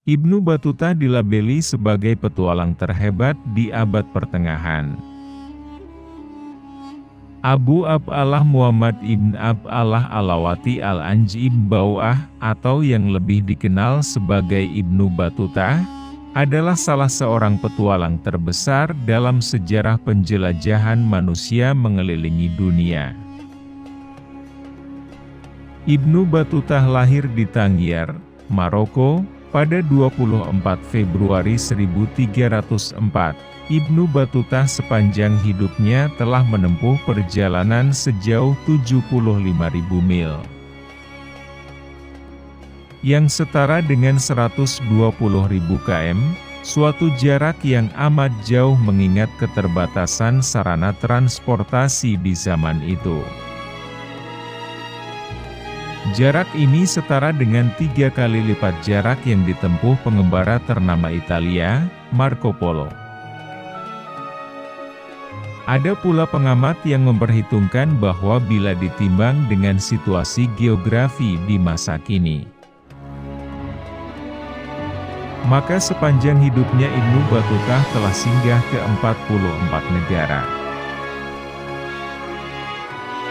Ibnu Battuta dilabeli sebagai petualang terhebat di abad pertengahan. Abu Ab'allah Muhammad ibn Ab'allah Alawati al-Anjib Bau'ah, atau yang lebih dikenal sebagai Ibnu Battuta, adalah salah seorang petualang terbesar dalam sejarah penjelajahan manusia mengelilingi dunia. Ibnu Battuta lahir di Tangier, Maroko, pada 24 Februari 1304, Ibnu Battuta sepanjang hidupnya telah menempuh perjalanan sejauh 75.000 mil. Yang setara dengan 120.000 km, suatu jarak yang amat jauh mengingat keterbatasan sarana transportasi di zaman itu. Jarak ini setara dengan 3 kali lipat jarak yang ditempuh pengembara ternama Italia, Marco Polo. Ada pula pengamat yang memperhitungkan bahwa bila ditimbang dengan situasi geografi di masa kini, maka sepanjang hidupnya Ibnu Battuta telah singgah ke 44 negara.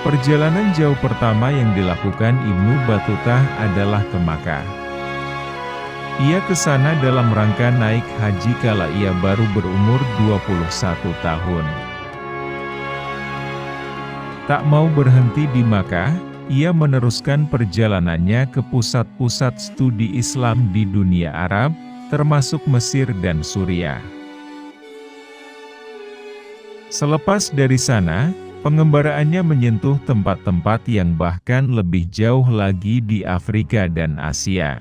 Perjalanan jauh pertama yang dilakukan Ibnu Battuta adalah ke Makkah. Ia ke sana dalam rangka naik haji kala ia baru berumur 21 tahun. Tak mau berhenti di Makkah, ia meneruskan perjalanannya ke pusat-pusat studi Islam di dunia Arab, termasuk Mesir dan Suriah. Selepas dari sana, pengembaraannya menyentuh tempat-tempat yang bahkan lebih jauh lagi di Afrika dan Asia.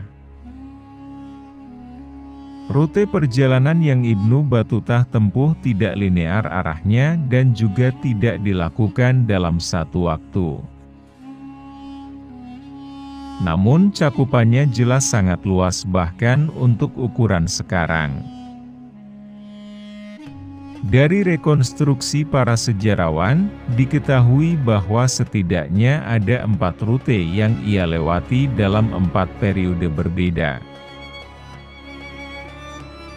Rute perjalanan yang Ibnu Battuta tempuh tidak linear arahnya dan juga tidak dilakukan dalam satu waktu. Namun cakupannya jelas sangat luas bahkan untuk ukuran sekarang. Dari rekonstruksi para sejarawan, diketahui bahwa setidaknya ada 4 rute yang ia lewati dalam 4 periode berbeda.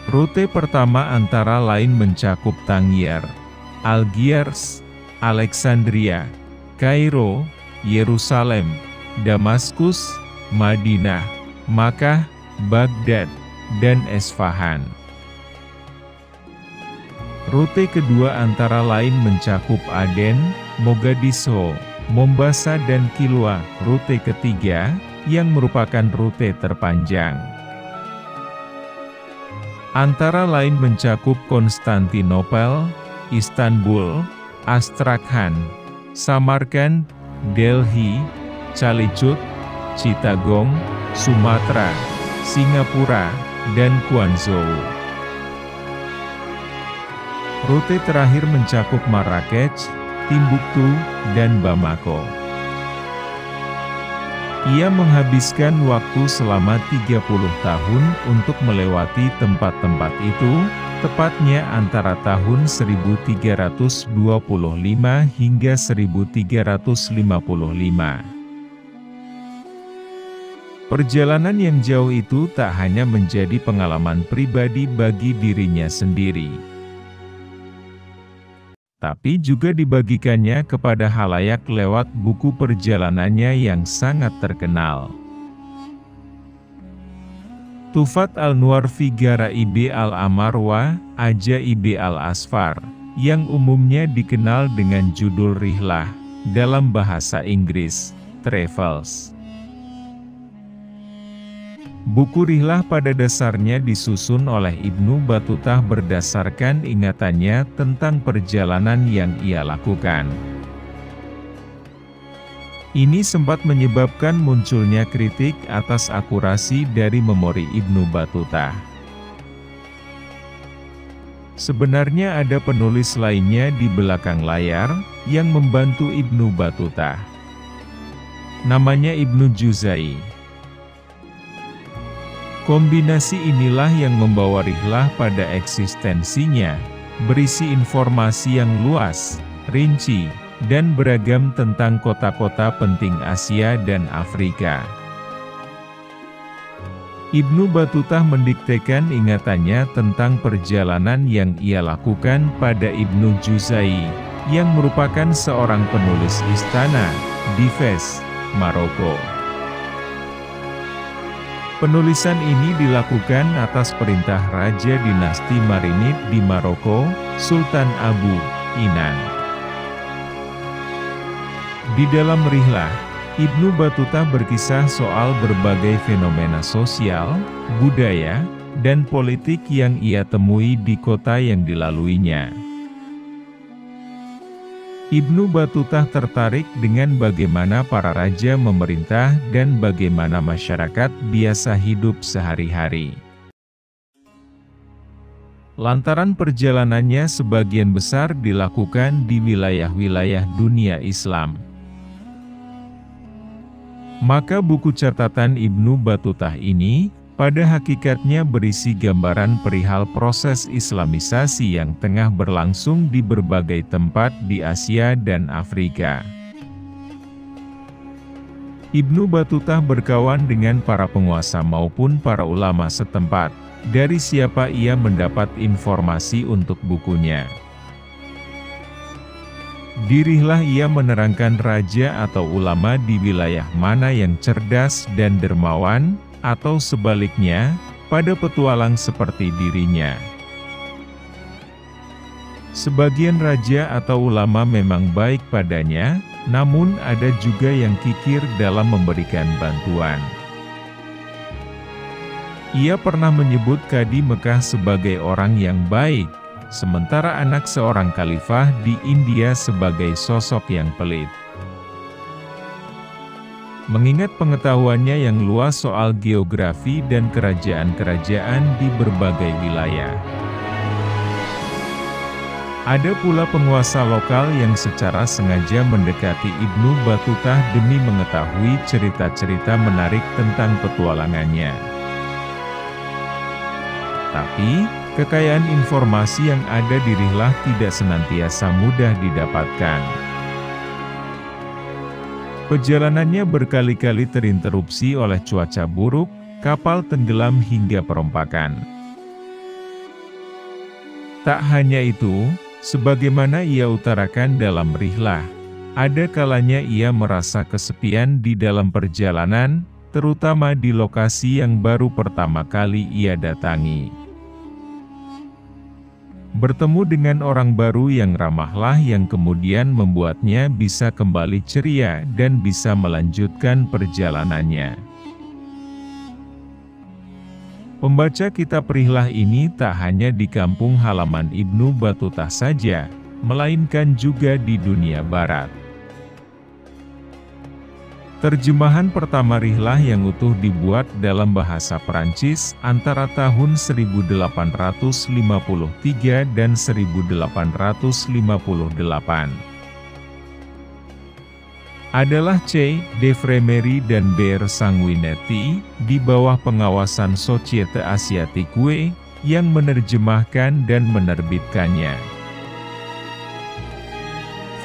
Rute pertama antara lain mencakup Tangier, Algiers, Alexandria, Kairo, Yerusalem, Damaskus, Madinah, Makkah, Baghdad, dan Esfahan. Rute kedua antara lain mencakup Aden, Mogadishu, Mombasa dan Kilwa. Rute ketiga, yang merupakan rute terpanjang, antara lain mencakup Konstantinopel, Istanbul, Astrakhan, Samarkand, Delhi, Calicut, Chittagong, Sumatera, Singapura, dan Guangzhou. Rute terakhir mencakup Marrakech, Timbuktu, dan Bamako. Ia menghabiskan waktu selama 30 tahun untuk melewati tempat-tempat itu, tepatnya antara tahun 1325 hingga 1355. Perjalanan yang jauh itu tak hanya menjadi pengalaman pribadi bagi dirinya sendiri, tapi juga dibagikannya kepada khalayak lewat buku perjalanannya yang sangat terkenal. Tufat al-Nuar fi Garaibi al-Amarwa, Ajaibi al-Asfar, yang umumnya dikenal dengan judul Rihlah, dalam bahasa Inggris, Travels. Buku Rihlah pada dasarnya disusun oleh Ibnu Battuta berdasarkan ingatannya tentang perjalanan yang ia lakukan. Ini sempat menyebabkan munculnya kritik atas akurasi dari memori Ibnu Battuta. Sebenarnya ada penulis lainnya di belakang layar, yang membantu Ibnu Battuta. Namanya Ibnu Juzai. Kombinasi inilah yang membawa Rihlah pada eksistensinya, berisi informasi yang luas, rinci, dan beragam tentang kota-kota penting Asia dan Afrika. Ibnu Batutah mendiktekan ingatannya tentang perjalanan yang ia lakukan pada Ibnu Juzai, yang merupakan seorang penulis istana di Fez, Maroko. Penulisan ini dilakukan atas perintah Raja Dinasti Marinid di Maroko, Sultan Abu Inan. Di dalam rihlah, Ibnu Batutah berkisah soal berbagai fenomena sosial, budaya, dan politik yang ia temui di kota yang dilaluinya. Ibnu Batutah tertarik dengan bagaimana para raja memerintah dan bagaimana masyarakat biasa hidup sehari-hari. Lantaran perjalanannya sebagian besar dilakukan di wilayah-wilayah dunia Islam, maka buku catatan Ibnu Batutah ini, pada hakikatnya berisi gambaran perihal proses Islamisasi yang tengah berlangsung di berbagai tempat di Asia dan Afrika. Ibnu Batutah berkawan dengan para penguasa maupun para ulama setempat, dari siapa ia mendapat informasi untuk bukunya. Dirilah ia menerangkan raja atau ulama di wilayah mana yang cerdas dan dermawan, atau sebaliknya, pada petualang seperti dirinya. Sebagian raja atau ulama memang baik padanya, namun ada juga yang kikir dalam memberikan bantuan. Ia pernah menyebut Kadi Mekah sebagai orang yang baik, sementara anak seorang khalifah di India sebagai sosok yang pelit. Mengingat pengetahuannya yang luas soal geografi dan kerajaan-kerajaan di berbagai wilayah, ada pula penguasa lokal yang secara sengaja mendekati Ibnu Batutah demi mengetahui cerita-cerita menarik tentang petualangannya. Tapi, kekayaan informasi yang ada di rihlah tidak senantiasa mudah didapatkan. Perjalanannya berkali-kali terinterupsi oleh cuaca buruk, kapal tenggelam hingga perompakan. Tak hanya itu, sebagaimana ia utarakan dalam rihlah, ada kalanya ia merasa kesepian di dalam perjalanan, terutama di lokasi yang baru pertama kali ia datangi. Bertemu dengan orang baru yang ramahlah yang kemudian membuatnya bisa kembali ceria dan bisa melanjutkan perjalanannya. Pembaca kitab rihlah ini tak hanya di kampung halaman Ibnu Batutah saja, melainkan juga di dunia barat. Terjemahan pertama rihlah yang utuh dibuat dalam bahasa Perancis antara tahun 1853 dan 1858. Adalah C. de Vremery dan Beer Sanguinetti, di bawah pengawasan Société Asiatique, yang menerjemahkan dan menerbitkannya.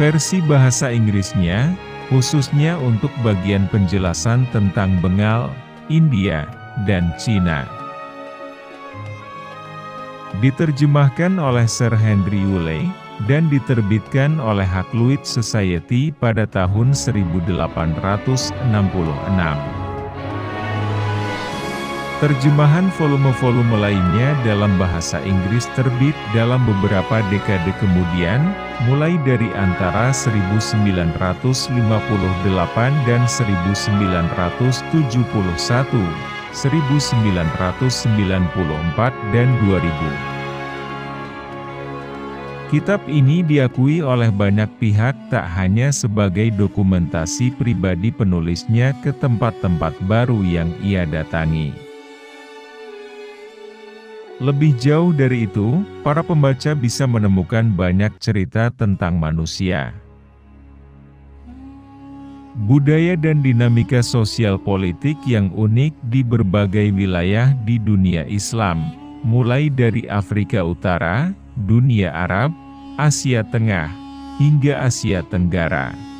Versi bahasa Inggrisnya, khususnya untuk bagian penjelasan tentang Bengal, India, dan Cina, diterjemahkan oleh Sir Henry Woolley, dan diterbitkan oleh Hakluyt Society pada tahun 1866. Terjemahan volume-volume lainnya dalam bahasa Inggris terbit dalam beberapa dekade kemudian, mulai dari antara 1958 dan 1971, 1994 dan 2000. Kitab ini diakui oleh banyak pihak tak hanya sebagai dokumentasi pribadi penulisnya ke tempat-tempat baru yang ia datangi. Lebih jauh dari itu, para pembaca bisa menemukan banyak cerita tentang manusia, budaya dan dinamika sosial politik yang unik di berbagai wilayah di dunia Islam, mulai dari Afrika Utara, dunia Arab, Asia Tengah, hingga Asia Tenggara.